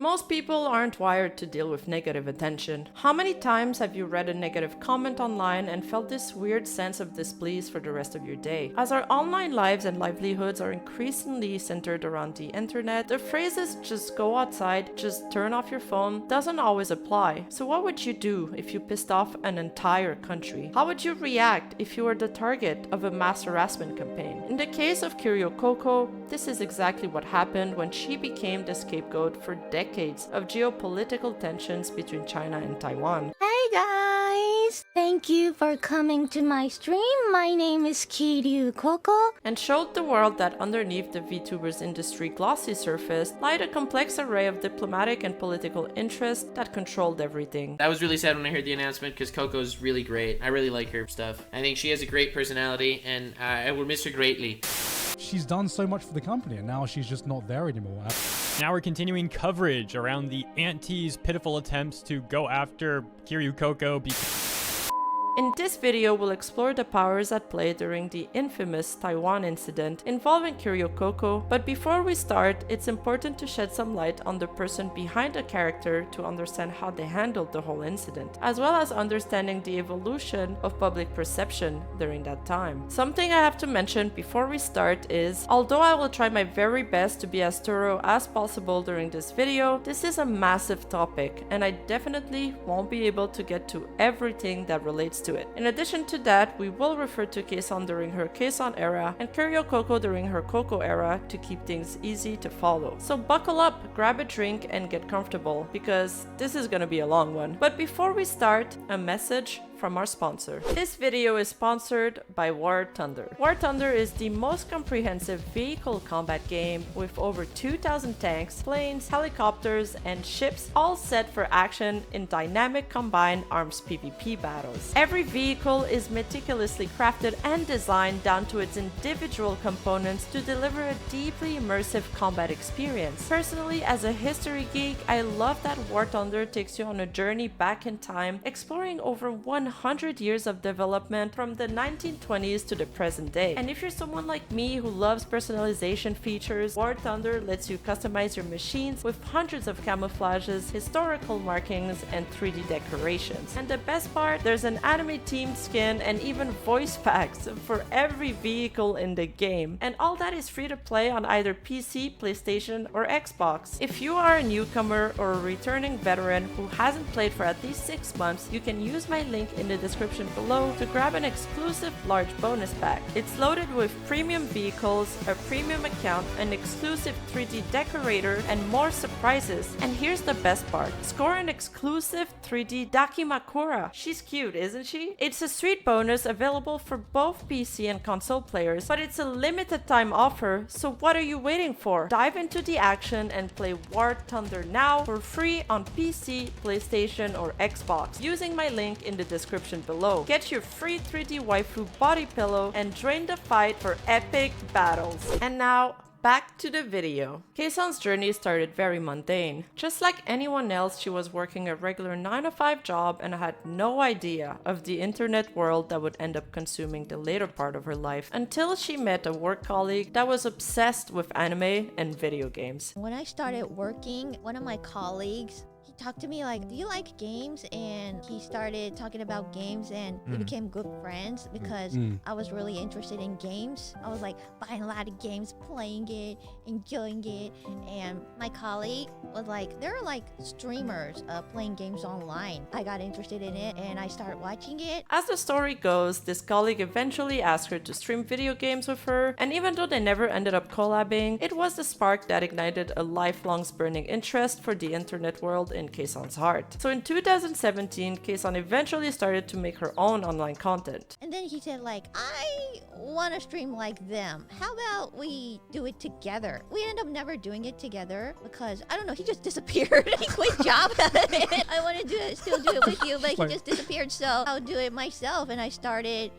Most people aren't wired to deal with negative attention. How many times have you read a negative comment online and felt this weird sense of displease for the rest of your day? As our online lives and livelihoods are increasingly centered around the internet, the phrases "just go outside," "just turn off your phone" doesn't always apply. So what would you do if you pissed off an entire country? How would you react if you were the target of a mass harassment campaign? In the case of Kiryu Coco, this is exactly what happened when she became the scapegoat for decades of geopolitical tensions between China and Taiwan. Hey guys! Thank you for coming to my stream. My name is Kiryu Coco. And showed the world that underneath the VTuber's industry glossy surface lied a complex array of diplomatic and political interests that controlled everything. I was really sad when I heard the announcement because Coco's really great. I really like her stuff. I think she has a great personality and I will miss her greatly. She's done so much for the company and now she's just not there anymore. Now we're continuing coverage around the Auntie's pitiful attempts to go after Kiryu Coco. In this video, we'll explore the powers at play during the infamous Taiwan incident involving Kiryu Coco, but before we start, it's important to shed some light on the person behind the character to understand how they handled the whole incident, as well as understanding the evolution of public perception during that time. Something I have to mention before we start is, although I will try my very best to be as thorough as possible during this video, this is a massive topic, and I definitely won't be able to get to everything that relates to it. In addition to that, we will refer to Kson during her Kson era and Kiryu Coco during her Coco era to keep things easy to follow. So buckle up, grab a drink and get comfortable because this is gonna be a long one. But before we start, a message from our sponsor. This video is sponsored by War Thunder. War Thunder is the most comprehensive vehicle combat game with over 2,000 tanks, planes, helicopters, and ships, all set for action in dynamic combined arms PvP battles. Every vehicle is meticulously crafted and designed down to its individual components to deliver a deeply immersive combat experience. Personally, as a history geek, I love that War Thunder takes you on a journey back in time, exploring over 100 years of development from the 1920s to the present day. And if you're someone like me who loves personalization features, War Thunder lets you customize your machines with hundreds of camouflages, historical markings, and 3D decorations. And the best part, there's an anime themed skin and even voice packs for every vehicle in the game. And all that is free to play on either PC, PlayStation, or Xbox. If you are a newcomer or a returning veteran who hasn't played for at least 6 months, you can use my link in the description below to grab an exclusive large bonus pack. It's loaded with premium vehicles, a premium account, an exclusive 3D decorator, and more surprises. And here's the best part. Score an exclusive 3D Dakimakura. She's cute, isn't she? It's a sweet bonus available for both PC and console players, but it's a limited time offer, so what are you waiting for? Dive into the action and play War Thunder now for free on PC, PlayStation, or Xbox using my link in the description below. Get your free 3D waifu body pillow and join the fight for epic battles. And now, back to the video. Kson's journey started very mundane. Just like anyone else, she was working a regular 9-to-5 job and had no idea of the internet world that would end up consuming the later part of her life until she met a work colleague that was obsessed with anime and video games. When I started working, one of my colleagues talked to me like, do you like games? And he started talking about games and we became good friends because I was really interested in games. I was like buying a lot of games, playing it, enjoying it. And my colleague was like, there are like streamers playing games online. I got interested in it and I started watching it. As the story goes, this colleague eventually asked her to stream video games with her, and even though they never ended up collabing, it was the spark that ignited a lifelong burning interest for the internet world in Kson's heart. So in 2017, Kson eventually started to make her own online content. And then he said like, I want to stream like them. How about we do it together? We ended up never doing it together because, I don't know, he just disappeared. He quit job. I want to still do it with you, but he just disappeared. So I'll do it myself. And I started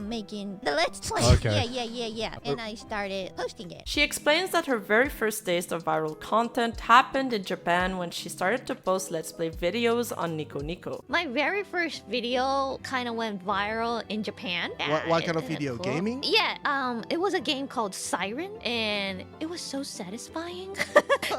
making the Let's Play. Okay. Yeah. And I started posting it. She explains that her very first taste of viral content happened in Japan when she started to post Let's Play videos on Nico Nico. My very first video kind of went viral in Japan. What kind of video? Cool. Gaming? Yeah, it was a game called Siren, and it was so satisfying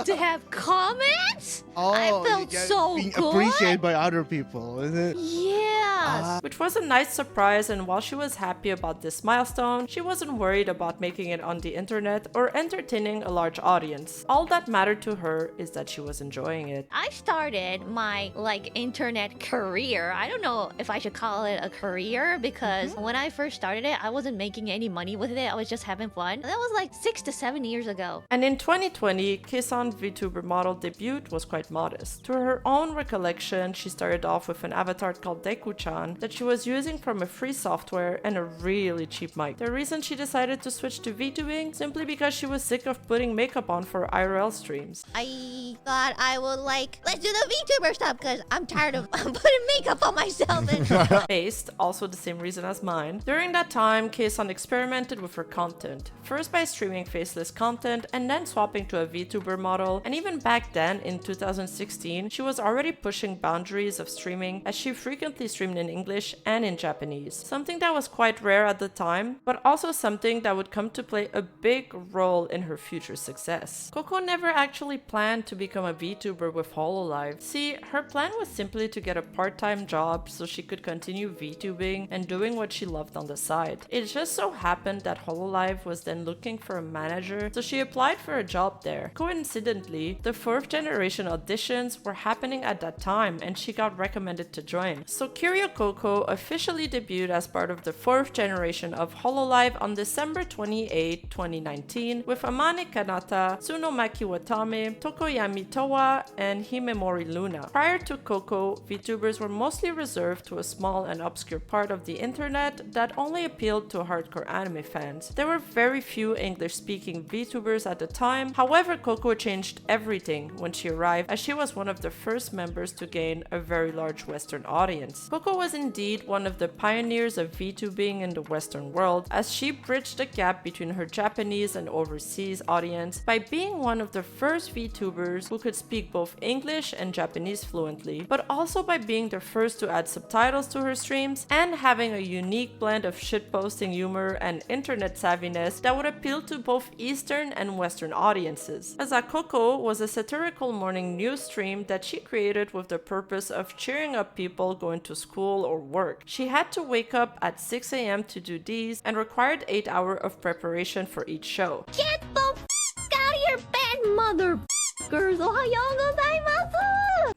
to have comments. I felt so being good. appreciated by other people, is it? Yeah. Which was a nice surprise, and while she was happy about this milestone, she wasn't worried about making it on the internet or entertaining a large audience. All that mattered to her is that she was enjoying it. I started my internet career. I don't know if I should call it a career because when I first started it, I wasn't making any money with it. I was just having fun. That was 6 to 7 years ago. And in 2020, Kson Vtuber model debut was quite modest. To her own recollection, she started off with an avatar called Deku-chan that she was using from a free software and a really cheap mic. The reason she decided to switch to VTubing simply because she was sick of putting makeup on for IRL streams. I thought I would let's do the VTuber stuff because I'm tired of putting makeup on myself. And Based, also the same reason as mine. During that time, Kson experimented with her content. First by streaming faceless content and then swapping to a VTuber model, and even back then in 2016, she was already pushing boundaries of streaming as she frequently streamed in English and in Japanese. Something that was quite rare at the time, but also something that would come to play a big role in her future success. Coco never actually planned to become a VTuber with Hololive. See, her plan was simply to get a part-time job so she could continue VTubing and doing what she loved on the side. It just so happened that Hololive was then looking for a manager, so she applied for a job there. Coincidentally, the 4th generation auditions were happening at that time and she got recommended to join. So Kiryu Coco officially debuted as part of the 4th generation of Hololive on December 28, 2019 with Amane Kanata, Tsunomaki Watame, Tokoyami Towa, and Himemori Luna. Prior to Coco, VTubers were mostly reserved to a small and obscure part of the internet that only appealed to hardcore anime fans. There were very few English-speaking VTubers at the time. However, Coco changed everything when she arrived, as she was one of the first members to gain a very large Western audience. Coco was indeed one of the pioneers of VTubing in the Western world, as she bridged the gap between her Japanese and overseas audience by being one of the first VTubers who could speak both English and Japanese fluently, but also by being the first to add subtitles to her streams and having a unique blend of shitposting humor and internet savviness that would appeal to both Eastern and Western audiences. Coco was a satirical morning news stream that she created with the purpose of cheering up people going to school or work. She had to wake up at 6 a.m. to do these and required 8 hours of preparation for each show. get the out of your bed, motherfuckers! Ohayou gozaimasu!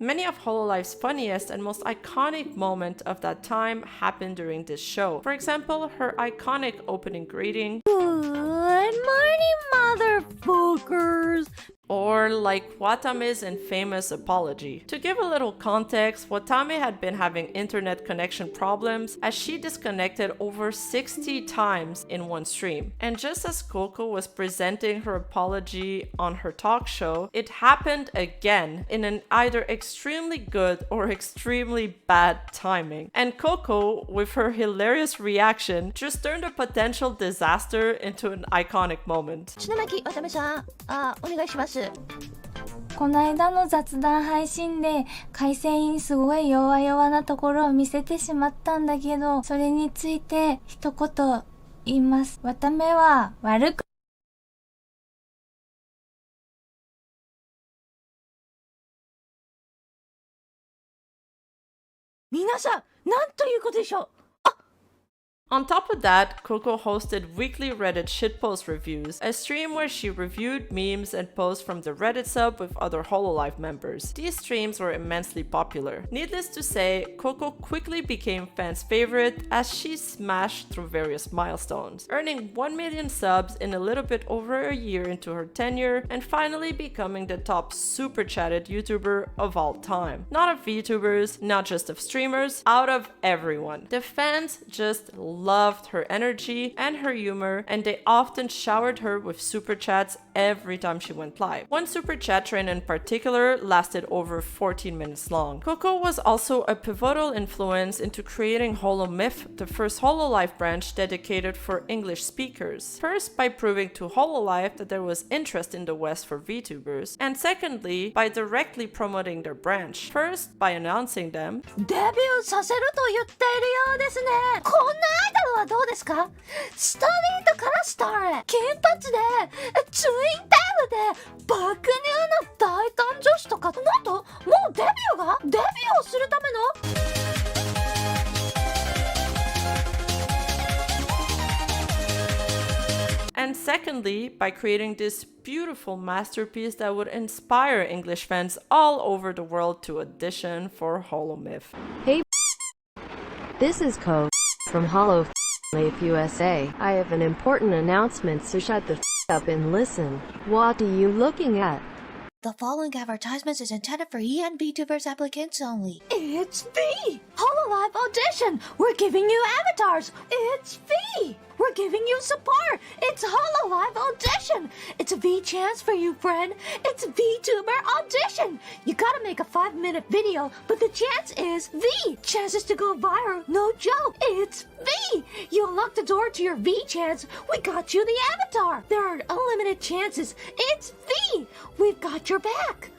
Many of Hololive's funniest and most iconic moments of that time happened during this show. For example, her iconic opening greeting, Good morning, motherfuckers! or like Watame's infamous apology. To give a little context, Watame had been having internet connection problems as she disconnected over 60 times in one stream. And just as Coco was presenting her apology on her talk show, it happened again in an either extremely good or extremely bad timing. And Coco, with her hilarious reaction, just turned a potential disaster into an iconic moment. 篠巻渡辺さん、お願いします。この間の雑談配信で回線員すごい弱々なところを見せてしまったんだけど、それについて一言言います。わためは悪く皆さん、なんということでしょう。 On top of that, Coco hosted weekly Reddit shitpost reviews, a stream where she reviewed memes and posts from the Reddit sub with other Hololive members. These streams were immensely popular. Needless to say, Coco quickly became fans' favorite as she smashed through various milestones, earning 1 million subs in a little bit over a year into her tenure and finally becoming the top super chatted YouTuber of all time. Not of VTubers, not just of streamers, out of everyone. The fans just people loved her energy and her humor, and they often showered her with super chats every time she went live. One super chat train in particular lasted over 14 minutes long. Coco was also a pivotal influence into creating Holomyth, the first Hololive branch dedicated for English speakers. First, by proving to Hololive that there was interest in the West for VTubers, and secondly, by directly promoting their branch. First, by announcing them, デビューさせると言っているようですね。こんなアイドルはどうですか？ストリートからスターへ、金髪で、ツインテールで、爆乳の大胆女子とか、なんともうデビューをするためのand secondly, by creating this beautiful masterpiece that would inspire English fans all over the world to audition for Holomyth. Hey, this is Ko from Hololive USA. I have an important announcement, so shut the up and listen. What are you looking at? The following advertisements is intended for EN VTubers applicants only. It's V! Hololive Audition! We're giving you avatars! It's V! We're giving you support! It's Hololive Audition! It's a V chance for you, friend! It's VTuber Audition! You gotta make a 5-minute video, but the chance is V! Chances to go viral, no joke! It's V! You unlock the door to your V chance, we got you the avatar! There are unlimited chances, it's V! We've got your back!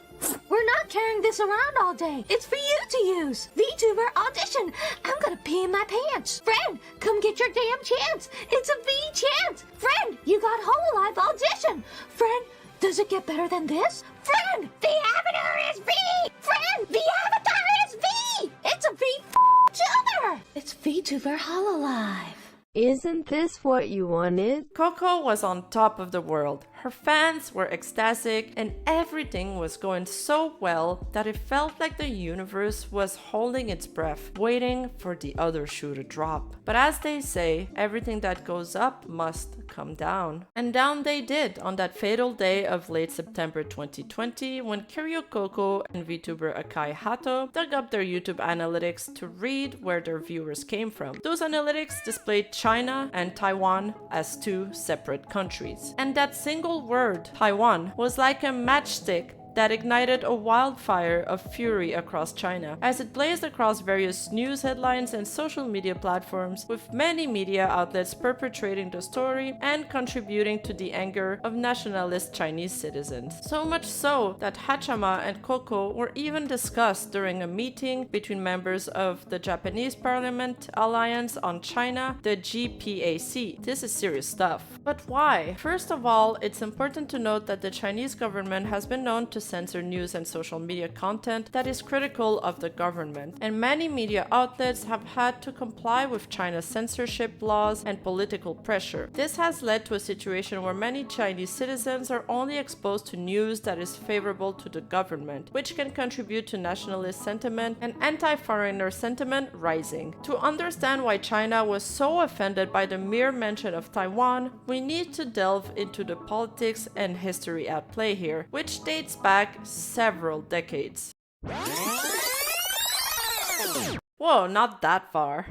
We're not carrying this around all day. It's for you to use. VTuber Audition. I'm gonna pee in my pants. Friend, come get your damn chance. It's a V chance. Friend, you got Hololive Audition. Friend, does it get better than this? Friend, the avatar is V. Friend, the avatar is V. It's a V-tuber. It's VTuber Hololive. Isn't this what you wanted? Coco was on top of the world. Her fans were ecstatic and everything was going so well that it felt like the universe was holding its breath, waiting for the other shoe to drop. But as they say, everything that goes up must come down. And down they did on that fatal day of late September 2020 when Kiryu Coco and VTuber Akai Hato dug up their YouTube analytics to read where their viewers came from. Those analytics displayed China and Taiwan as two separate countries. And that single word, Taiwan, was like a matchstick that ignited a wildfire of fury across China, as it blazed across various news headlines and social media platforms, with many media outlets perpetrating the story and contributing to the anger of nationalist Chinese citizens. So much so that Hachaama and Coco were even discussed during a meeting between members of the Japanese Parliament Alliance on China, the GPAC. This is serious stuff. But why? First of all, it's important to note that the Chinese government has been known to censor news and social media content that is critical of the government, and many media outlets have had to comply with China's censorship laws and political pressure. This has led to a situation where many Chinese citizens are only exposed to news that is favorable to the government, which can contribute to nationalist sentiment and anti-foreigner sentiment rising. To understand why China was so offended by the mere mention of Taiwan, we need to delve into the politics and history at play here, which dates back several decades. Whoa, not that far.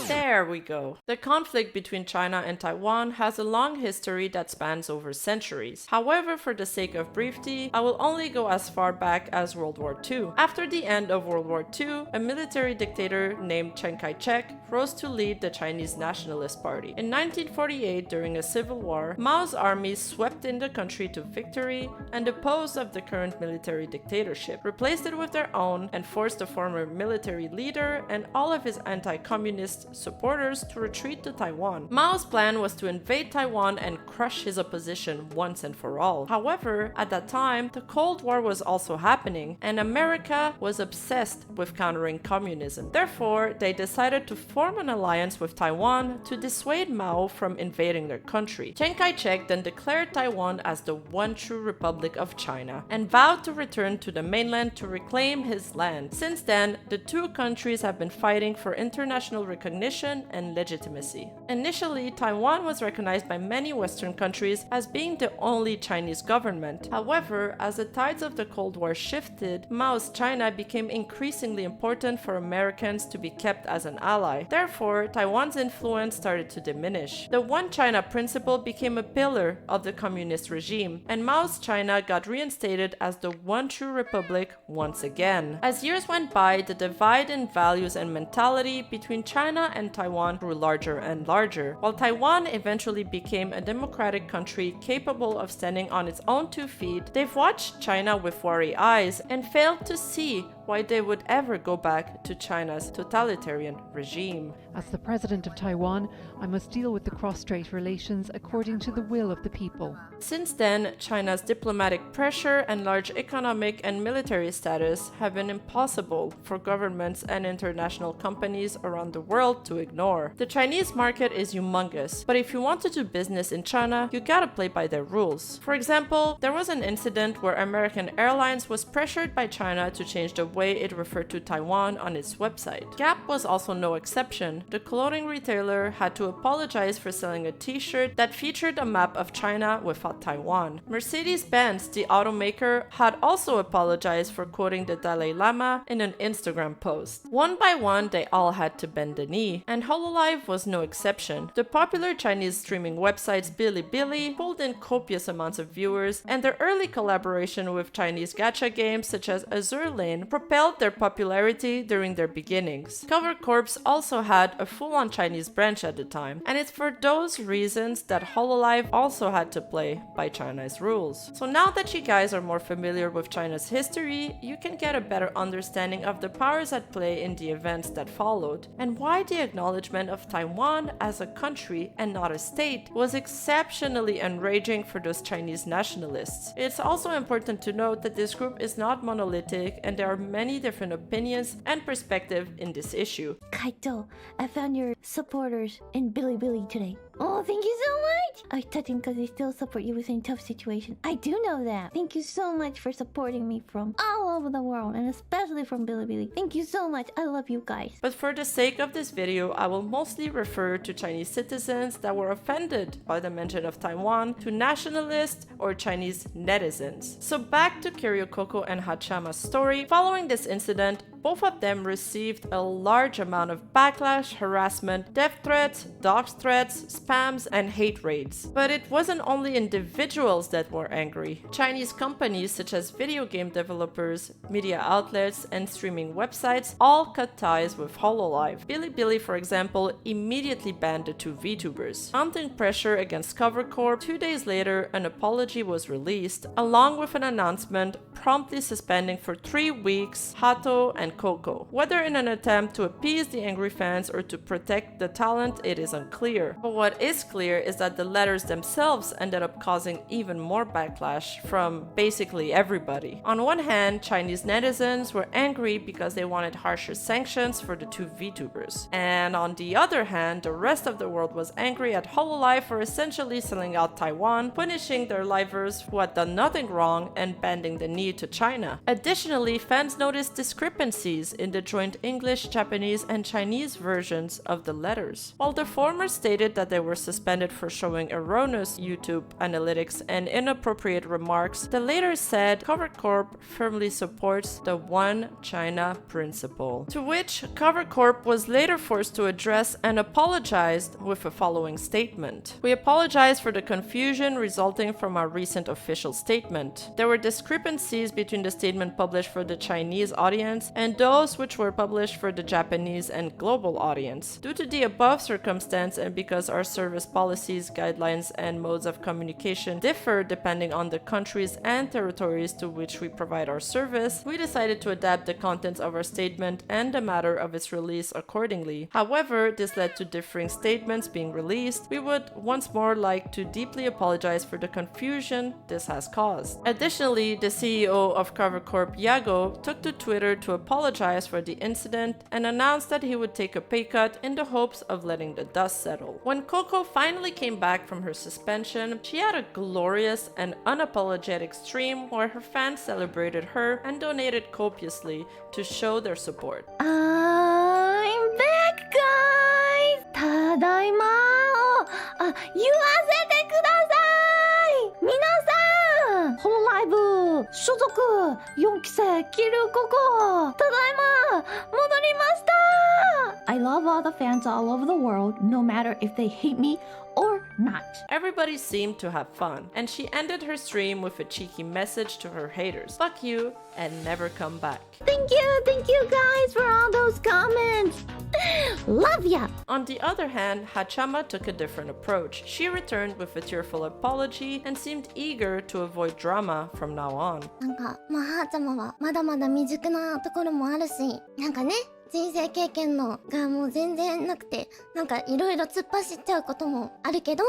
There we go. The conflict between China and Taiwan has a long history that spans over centuries. However, for the sake of brevity, I will only go as far back as World War II. After the end of World War II, a military dictator named Chiang Kai-shek rose to lead the Chinese Nationalist Party. In 1948, during a civil war, Mao's armies swept in the country to victory and deposed of the current military dictatorship, replaced it with their own, and forced the former military leader and all of his anti-communist supporters to retreat to Taiwan. Mao's plan was to invade Taiwan and crush his opposition once and for all. However, at that time, the Cold War was also happening, and America was obsessed with countering communism. Therefore, they decided to form an alliance with Taiwan to dissuade Mao from invading their country. Chiang Kai-shek then declared Taiwan as the one true Republic of China and vowed to return to the mainland to reclaim his land. Since then, the two countries have been fighting for international recognition recognition and legitimacy. Initially, Taiwan was recognized by many Western countries as being the only Chinese government. However, as the tides of the Cold War shifted, Mao's China became increasingly important for Americans to be kept as an ally. Therefore, Taiwan's influence started to diminish. The One China principle became a pillar of the communist regime, and Mao's China got reinstated as the one true republic once again. As years went by, the divide in values and mentality between China and Taiwan grew larger and larger. While Taiwan eventually became a democratic country capable of standing on its own 2 feet, they've watched China with wary eyes and failed to see why they would ever go back to China's totalitarian regime. As the president of Taiwan, I must deal with the cross-strait relations according to the will of the people. Since then, China's diplomatic pressure and large economic and military status have been impossible for governments and international companies around the world to ignore. The Chinese market is humongous, but if you want to do business in China, you gotta play by their rules. For example, there was an incident where American Airlines was pressured by China to change the way it referred to Taiwan on its website. Gap was also no exception. The clothing retailer had to apologize for selling a t-shirt that featured a map of China without Taiwan. Mercedes-Benz, the automaker, had also apologized for quoting the Dalai Lama in an Instagram post. One by one, they all had to bend the knee, and Hololive was no exception. The popular Chinese streaming websites Bilibili pulled in copious amounts of viewers, and their early collaboration with Chinese gacha games such as Azur Lane propelled their popularity during their beginnings. Cover Corp also had a full-on Chinese branch at the time, and it's for those reasons that Hololive also had to play by China's rules. So now that you guys are more familiar with China's history, you can get a better understanding of the powers at play in the events that followed, and why the acknowledgement of Taiwan as a country and not a state was exceptionally enraging for those Chinese nationalists. It's also important to note that this group is not monolithic, and there are many different opinions and perspectives in this issue. Kaito, I found your supporters in Bilibili today. Oh, thank you so much! It's touching because they still support you within tough situations. I do know that. Thank you so much for supporting me from all over the world, and especially from Bilibili. Thank you so much. I love you guys. But for the sake of this video, I will mostly refer to Chinese citizens that were offended by the mention of Taiwan, to nationalists or Chinese netizens. So back to Kiryu Coco and Hachaama's story. Following this incident, both of them received a large amount of backlash, harassment, death threats, dox threats, spams, and hate raids. But it wasn't only individuals that were angry. Chinese companies such as video game developers, media outlets, and streaming websites all cut ties with Hololive. Bilibili, for example, immediately banned the 2 Vtubers. Mounting pressure against Cover Corp, 2 days later, an apology was released, along with an announcement promptly suspending for 3 weeks Hato and Coco. Whether in an attempt to appease the angry fans or to protect the talent, it is unclear. But what is clear is that the letters themselves ended up causing even more backlash from basically everybody. On one hand, Chinese netizens were angry because they wanted harsher sanctions for the 2 Vtubers. And on the other hand, the rest of the world was angry at Hololive for essentially selling out Taiwan, punishing their livers who had done nothing wrong, and bending the knee to China. Additionally, fans noticed discrepancies in the joint English, Japanese, and Chinese versions of the letters. While the former stated that they were suspended for showing erroneous YouTube analytics and inappropriate remarks, the latter said Cover Corp firmly supports the One China principle. To which Cover Corp was later forced to address and apologized with the following statement. We apologize for the confusion resulting from our recent official statement. There were discrepancies between the statement published for the Chinese audience and those which were published for the Japanese and global audience. Due to the above circumstance, and because our service policies, guidelines, and modes of communication differ depending on the countries and territories to which we provide our service, we decided to adapt the contents of our statement and the matter of its release accordingly. However, this led to differing statements being released. We would once more like to deeply apologize for the confusion this has caused. Additionally, the CEO of Cover Corp, Yago, took to Twitter to apologize for the incident and announced that he would take a pay cut in the hopes of letting the dust settle. When Coco finally came back from her suspension, she had a glorious and unapologetic stream where her fans celebrated her and donated copiously to show their support. I'm back, guys! ただいま言わせてください皆さんホロライブ所属4期生キルココただいま戻りました I love all the fans all over the world no matter if they hate me or not. Everybody seemed to have fun, and she ended her stream with a cheeky message to her haters. Fuck you and never come back. Thank you guys for all those comments. Love ya! On the other hand, Hachaama took a different approach. She returned with a tearful apology and seemed eager to avoid drama from now on. なんか、まあ、はーちゃまはまだまだ未熟なところもあるし、なんかね、人生経験のがもう全然なくて、なんかいろいろ突っ走っちゃうこともあるけど、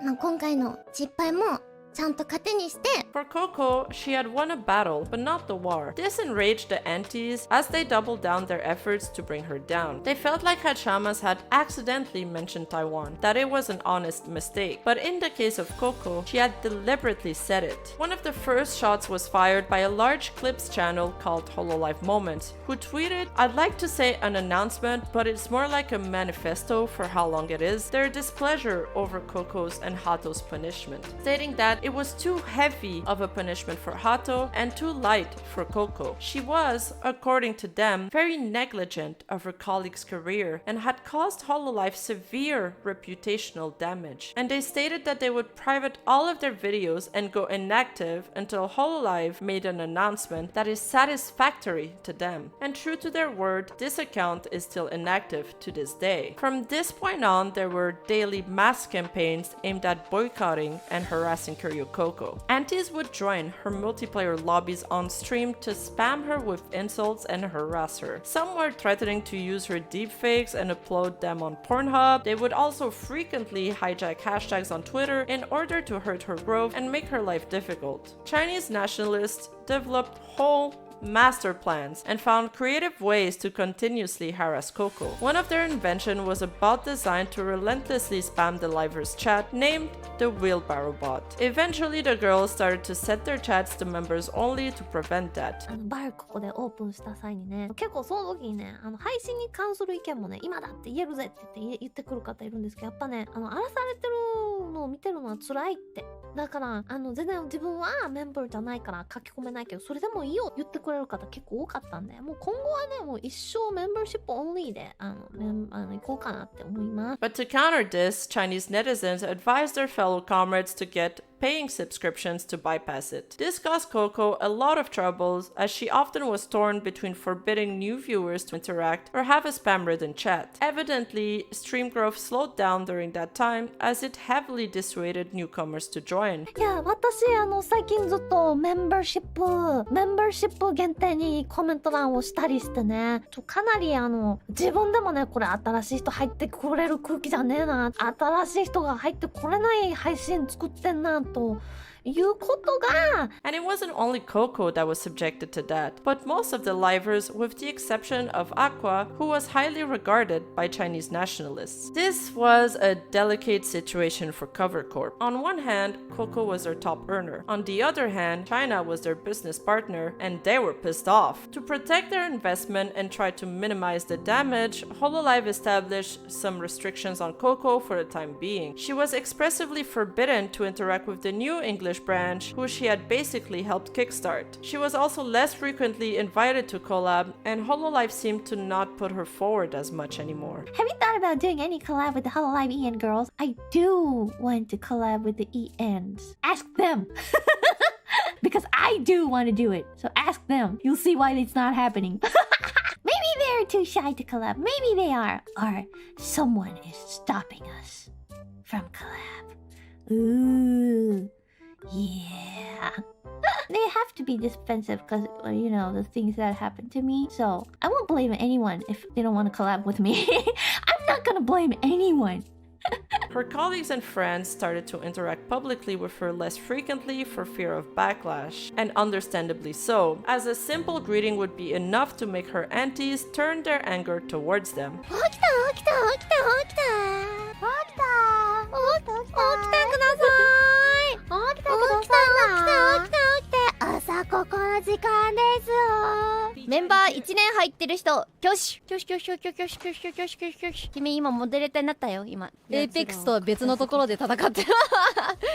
まあ、今回の失敗もちゃんと糧にして。 For Coco, she had won a battle, but not the war. This enraged the aunties as they doubled down their efforts to bring her down. They felt like Hachaamas had accidentally mentioned Taiwan, that it was an honest mistake. But in the case of Coco, she had deliberately said it. One of the first shots was fired by a large clips channel called Hololive Moments, who tweeted, "I'd like to say an announcement, but it's more like a manifesto for how long it is, their displeasure over Coco's and Hato's punishment," stating that it was too heavy of a punishment for Hato and too light for Coco. She was, according to them, very negligent of her colleague's career and had caused Hololive severe reputational damage. And they stated that they would private all of their videos and go inactive until Hololive made an announcement that is satisfactory to them. And true to their word, this account is still inactive to this day. From this point on, there were daily mass campaigns aimed at boycotting and harassing Kiryu Coco. Aunties would join her multiplayer lobbies on stream to spam her with insults and harass her. Some were threatening to use her deepfakes and upload them on Pornhub. They would also frequently hijack hashtags on Twitter in order to hurt her growth and make her life difficult. Chinese nationalists developed whole master plans and found creative ways to continuously harass Coco. One of their invention was a bot designed to relentlessly spam the liver's chat named the wheelbarrow bot. Eventually, the girls started to set their chats to members only to prevent that. バルここでオープンした際にね、結構その時にね、配信に関する意見もね、今だって言えるぜって言ってくる方いるんですけど、やっぱね、荒らされてるのを見てるのは辛いって。だから、全然自分はメンバーじゃないから書き込めないけど、それでもいいよ言ってくれる方結構多かったんで、もう今後はね、もう一生メンバーシップオンリーで、行こうかなって思います。But to counter this, Chinese netizens advised their fellow comrades to get paying subscriptions to bypass it. This caused Coco a lot of troubles as she often was torn between forbidding new viewers to interact or have a spam-ridden chat. Evidently, stream growth slowed down during that time as it heavily dissuaded newcomers to join. いや、私最近ずっとメンバーシップ限定にコメント欄をしたりしてね、かなり自分でもね、これ新しい人入ってくれる空気じゃねえな、新しい人が入ってこれない配信作ってんなということが。 And it wasn't only Coco that was subjected to that, but most of the livers, with the exception of Aqua, who was highly regarded by Chinese nationalists. This was a delicate situation for Cover Corp. On one hand, Coco was their top earner. On the other hand, China was their business partner, and they were pissed off. To protect their investment and try to minimize the damage, Hololive established some restrictions on Coco for the time being. She was expressively forbidden to interact with the new English branch, who she had basically helped kickstart. She was also less frequently invited to collab, and Hololive seemed to not put her forward as much anymore. Have you thought about doing any collab with the Hololive EN girls? I do want to collab with the ENs. Ask them! Because I do want to do it. So ask them. You'll see why it's not happening. Maybe they're too shy to collab. Maybe they are. Or someone is stopping us from collab. Ooh. Yeah. They have to be defensive because, you know, the things that happened to me. So I won't blame anyone if they don't want to collab with me. I'm not gonna blame anyone. Her colleagues and friends started to interact publicly with her less frequently for fear of backlash, and understandably so, as a simple greeting would be enough to make her aunties turn their anger towards them. 朝ここの時間ですよ。メンバー1年入ってる人、挙手挙手挙手挙手挙手挙手挙手挙手挙手。君今モデレーターになったよ、今。エーペックスとは別のところで戦ってる。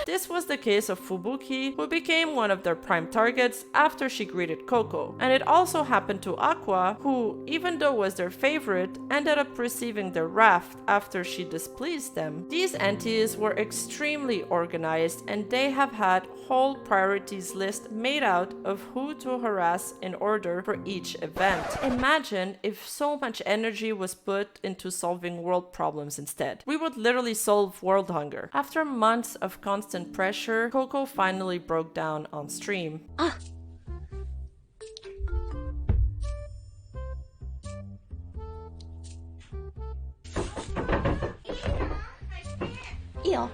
This was the case of Fubuki, who became one of their prime targets after she greeted Coco. And it also happened to Aqua, who, even though was their favorite, ended up receiving their wrath after she displeased them. These entities were extremely organized, and they have had whole priorities list made out of who to harass in order for each event. Imagine if so much energy was put into solving world problems instead. We would literally solve world hunger. After months of constant pressure, Coco finally broke down on stream. いいよ。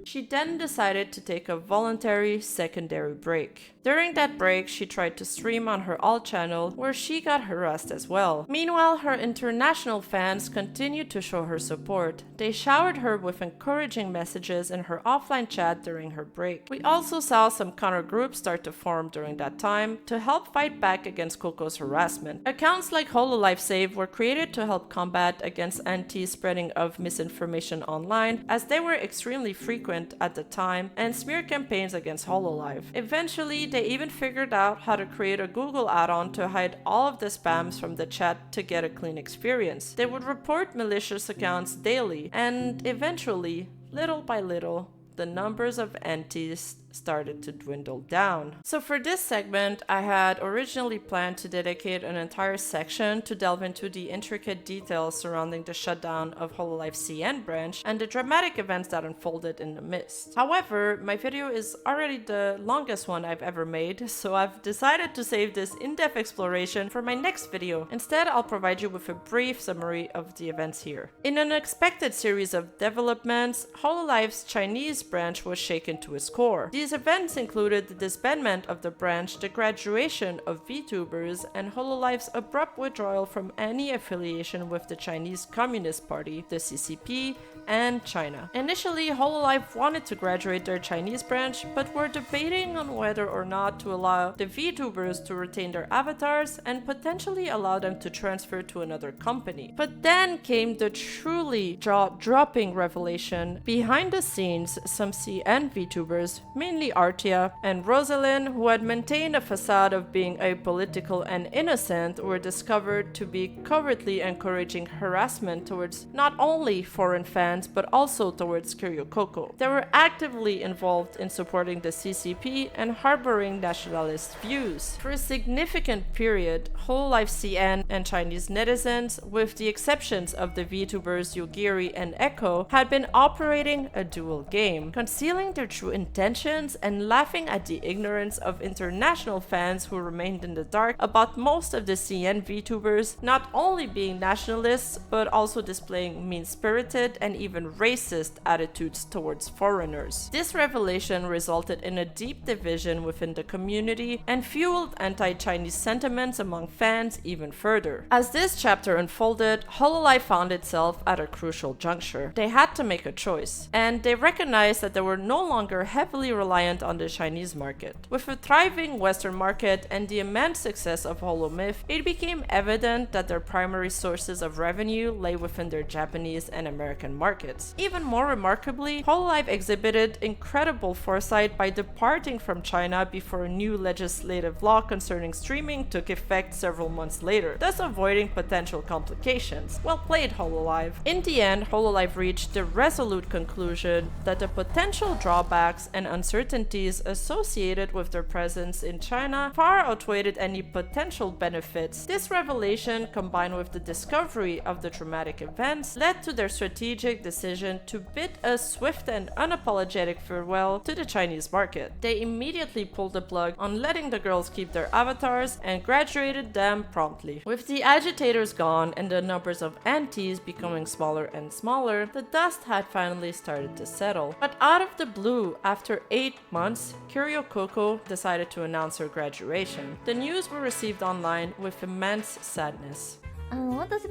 She then decided to take a voluntary secondary break. During that break, she tried to stream on her alt channel, where she got harassed as well. Meanwhile, her international fans continued to show her support. They showered her with encouraging messages in her offline chat during her break. We also saw some counter groups start to form during that time to help fight back against Coco's harassment. Accounts like Hololive Save were created to help combat against anti-spreading of misinformation online, as they were extremely frequent at the time, and smear campaigns against Hololive. Eventually, they even figured out how to create a Google add-on to hide all of the spams from the chat to get a clean experience. They would report malicious accounts daily, and eventually, little by little, the numbers of entities started to dwindle down. So for this segment, I had originally planned to dedicate an entire section to delve into the intricate details surrounding the shutdown of Hololive CN branch and the dramatic events that unfolded in the midst. However, my video is already the longest one I've ever made, so I've decided to save this in-depth exploration for my next video. Instead, I'll provide you with a brief summary of the events here. In an unexpected series of developments, Hololive's Chinese branch was shaken to its core. These events included the disbandment of the branch, the graduation of Vtubers, and Hololive's abrupt withdrawal from any affiliation with the Chinese Communist Party, the CCP, and China. Initially, Hololive wanted to graduate their Chinese branch, but were debating on whether or not to allow the Vtubers to retain their avatars and potentially allow them to transfer to another company. But then came the truly jaw-dropping revelation. Behind the scenes, some CN Vtubers, mainly Artia and Rosalind, who had maintained a facade of being apolitical and innocent, were discovered to be covertly encouraging harassment towards not only foreign fans but also towards Kiryu Coco. They were actively involved in supporting the CCP and harboring nationalist views. For a significant period, Hololive CN and Chinese netizens, with the exceptions of the VTubers Yugiri and Echo, had been operating a dual game, concealing their true intentions and laughing at the ignorance of international fans who remained in the dark about most of the CN VTubers not only being nationalists but also displaying mean-spirited and even racist attitudes towards foreigners. This revelation resulted in a deep division within the community and fueled anti-Chinese sentiments among fans even further. As this chapter unfolded, Hololive found itself at a crucial juncture. They had to make a choice, and they recognized that they were no longer heavily reliant on the Chinese market. With a thriving Western market and the immense success of Holomyth, it became evident that their primary sources of revenue lay within their Japanese and American markets. Even more remarkably, Hololive exhibited incredible foresight by departing from China before a new legislative law concerning streaming took effect several months later, thus avoiding potential complications. Well played, Hololive. In the end, Hololive reached the resolute conclusion that the potential drawbacks and uncertainties associated with their presence in China far outweighed any potential benefits. This revelation, combined with the discovery of the traumatic events, led to their strategic decision to bid a swift and unapologetic farewell to the Chinese market. They immediately pulled the plug on letting the girls keep their avatars and graduated them promptly. With the agitators gone and the numbers of antis becoming smaller and smaller, the dust had finally started to settle. But out of the blue, after 8 8 months, Kiryu Coco decided to announce her graduation. The news were received online with immense sadness. 私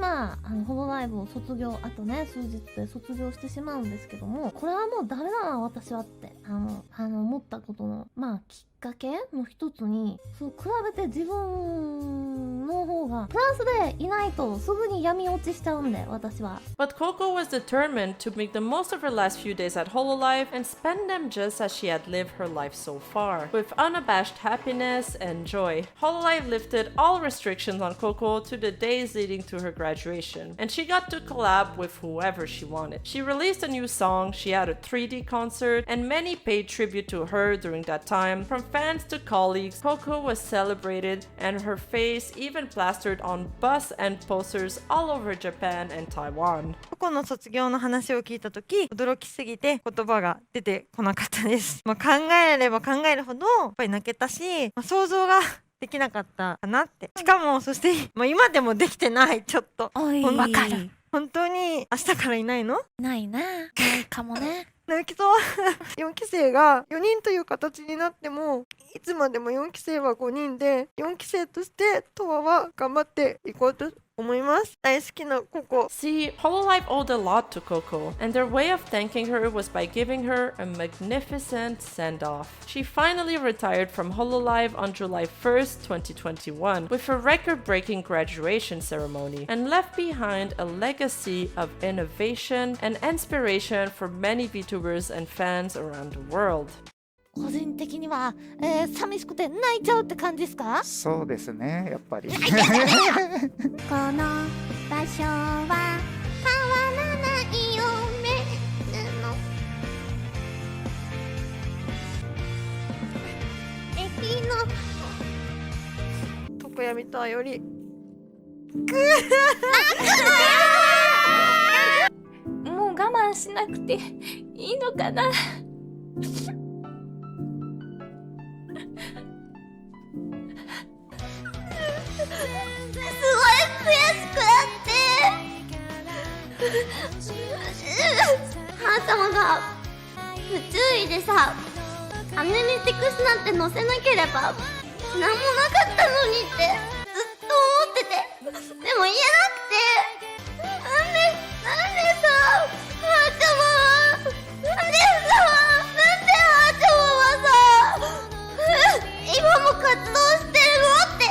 ホロライブを卒業あとね数日で卒業してしまうんですけども、これはもうダメだな私はって思ったことのきっかけの一つに、そう比べて自分の方がプラスでいないとすぐに闇落ちしちゃうんで私は。But Coco was determined to make the most of her last few days at Hololive and spend them just as she had lived her life so far, with unabashed happiness and joy. Hololive lifted all restrictions on Coco to the days leading to her graduation, and she got to collab with whoever she wanted. She released a new song, she had a 3D concert, and many paid tribute to her during that time. From fans to colleagues, Coco was celebrated and her face even plastered on bus and posters all over Japan and Taiwan. ココの卒業の話を聞いたとき、驚きすぎて言葉が出てこなかったです。考えれば考えるほどやっぱり泣けたし、想像ができなかったかなって。しかもそして今でもできてない。ちょっとわかる。本当に明日からいないの？ないな。ないかもね。泣きそう4期生が4人という形になっても、いつまでも4期生は5人で、4期生としてトワは頑張っていこうと思います。大好きなココ。See, Hololive owed a lot to Coco, and their way of thanking her was by giving her a magnificent send-off. She finally retired from Hololive on July 1st, 2021, with a record-breaking graduation ceremony, and left behind a legacy of innovation and inspiration for many Vtubers and fans around the world. 個人的には、寂しくて泣いちゃうって感じですか？そうですね、やっぱり。この場所は変わらない夢の駅の床屋みたいよりもう我慢しなくていいのかな。ハー様が不注意でさ、アメメティクスなんて載せなければ何もなかったのにってずっと思ってて、でも言えなくて、なんでさ、ハー様はなんでハー様はさ今も活動してるのって。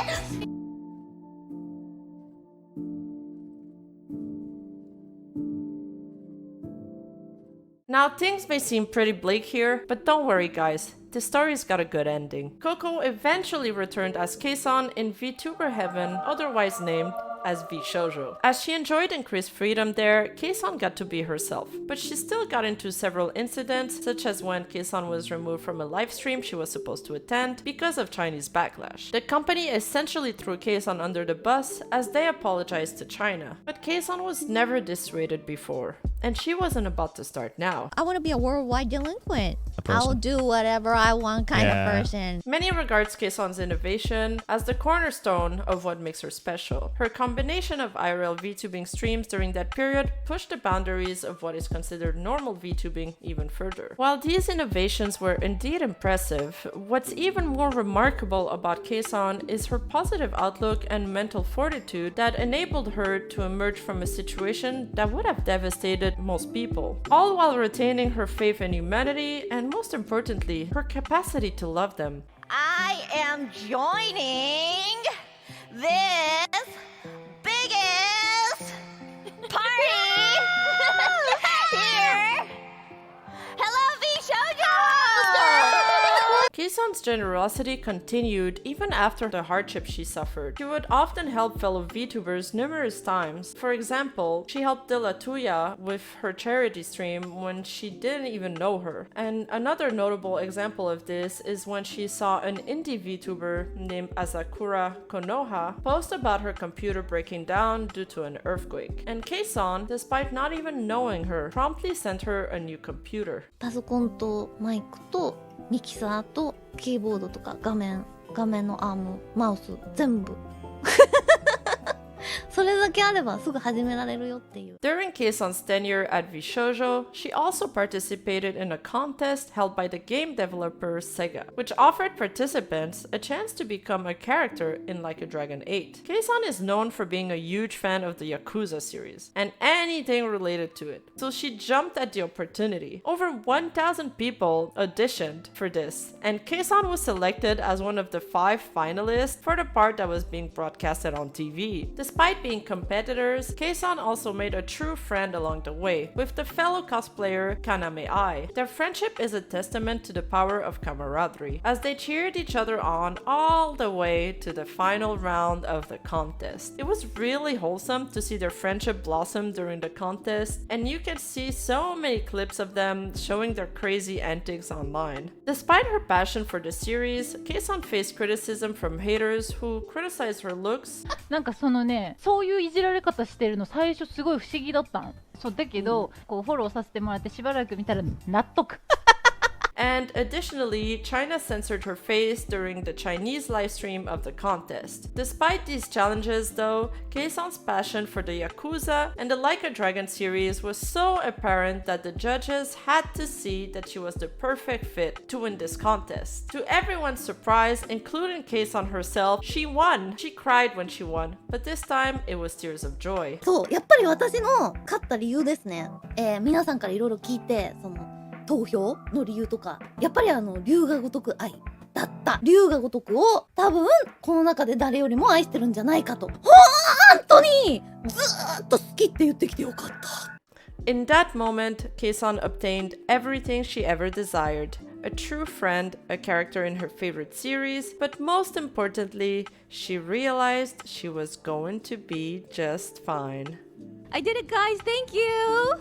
Now, things may seem pretty bleak here, but don't worry guys, the story's got a good ending. Coco eventually returned as Kson in Vtuber Heaven, otherwise named as V-Shoujo. As she enjoyed increased freedom there, Kson got to be herself, but she still got into several incidents, such as when Kson was removed from a livestream she was supposed to attend because of Chinese backlash. The company essentially threw Kson under the bus as they apologized to China. But Kson was never this rated before, and she wasn't about to start now. I want to be a worldwide delinquent. I'll do whatever I want kind of person. Many regards Kson's innovation as the cornerstone of what makes her special. Her combination of IRL VTubing streams during that period pushed the boundaries of what is considered normal VTubing even further. While these innovations were indeed impressive, what's even more remarkable about Kson is her positive outlook and mental fortitude that enabled her to emerge from a situation that would have devastated most people, all while retaining her faith in humanity and most importantly, her capacity to love them. I am joining this biggest party here. Hello, V-Shoujo! Kson's generosity continued even after the hardship she suffered. She would often help fellow VTubers numerous times. For example, she helped Dilatuya with her charity stream when she didn't even know her. And another notable example of this is when she saw an indie VTuber named Asakura Konoha post about her computer breaking down due to an earthquake. And Kson, despite not even knowing her, promptly sent her a new computer. パソコンとマイクとミキサーとキーボードとか画面のアームマウス全部それだけあればすぐ始められるよっていう。 During Kson's tenure at VShojo, she also participated in a contest held by the game developer Sega, which offered participants a chance to become a character in Like a Dragon 8. Kson is known for being a huge fan of the Yakuza series and anything related to it, so she jumped at the opportunity. Over 1,000 people auditioned for this, and Kson was selected as one of the 5 finalists for the part that was being broadcasted on TV. Despite being competitors, Kson also made a true friend along the way with the fellow cosplayer Kaname Ai. Their friendship is a testament to the power of camaraderie, as they cheered each other on all the way to the final round of the contest. It was really wholesome to see their friendship blossom during the contest, and you can see so many clips of them showing their crazy antics online. Despite her passion for the series, Kson faced criticism from haters who criticized her looks. なんかそのね、そういういじられ方してるの最初すごい不思議だったの。そうだけど、こうフォローさせてもらってしばらく見たら納得。And additionally, China censored her face during the Chinese livestream of the contest. Despite these challenges though, Kson's passion for the Yakuza and the Like a Dragon series was so apparent that the judges had to see that she was the perfect fit to win this contest. To everyone's surprise, including Kson herself, she won! She cried when she won, but this time it was tears of joy. そう、やっぱり私の勝った理由ですね。皆さんからいろいろ聞いて、その投票の理由とか、やっぱり龍が如く愛だった。龍が如くを多分この中で誰よりも愛してるんじゃないかと。本当にずーっと好きって言ってきてよかった。In that moment, Kson obtained everything she ever desired. A true friend, a character in her favorite series, but most importantly, she realized she was going to be just fine. I did it, guys. Thank you.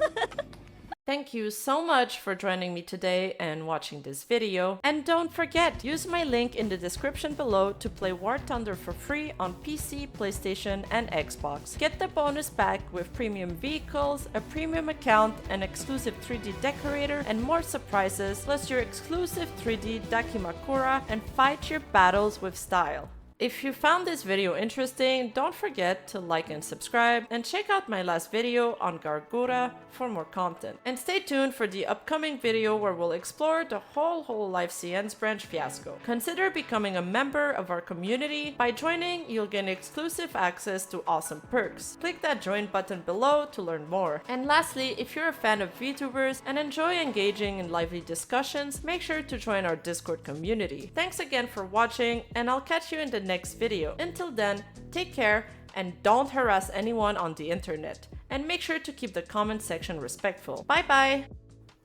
Thank you so much for joining me today and watching this video. And don't forget, use my link in the description below to play War Thunder for free on PC, PlayStation, and Xbox. Get the bonus pack with premium vehicles, a premium account, an exclusive 3D decorator, and more surprises, plus your exclusive 3D Dakimakura, and fight your battles with style. If you found this video interesting, don't forget to like and subscribe, and check out my last video on Gargura for more content. And stay tuned for the upcoming video where we'll explore the whole Hololive CN's branch fiasco. Consider becoming a member of our community. By joining, you'll gain exclusive access to awesome perks. Click that join button below to learn more. And lastly, if you're a fan of VTubers and enjoy engaging in lively discussions, make sure to join our Discord community. Thanks again for watching, and I'll catch you in the next video. Until then, take care and don't harass anyone on the internet. And make sure to keep the comment section respectful. Bye bye!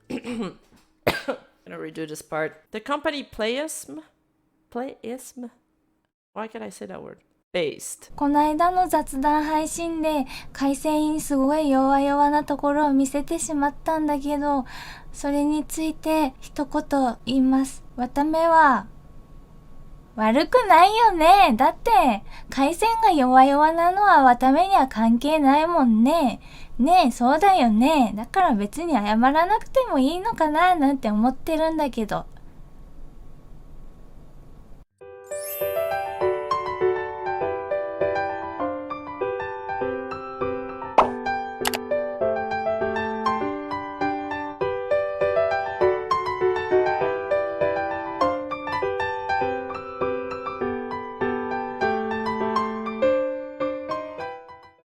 I'm gonna redo this part. The company Playism? Why can I say that word? Based. この間の雑談配信で回線員すごい弱々なところを見せてしまったんだけど、それについて一言言います。わためは悪くないよね。だって回線が弱々なのはわためには関係ないもんね。ねえ、そうだよね。だから別に謝らなくてもいいのかななんて思ってるんだけど。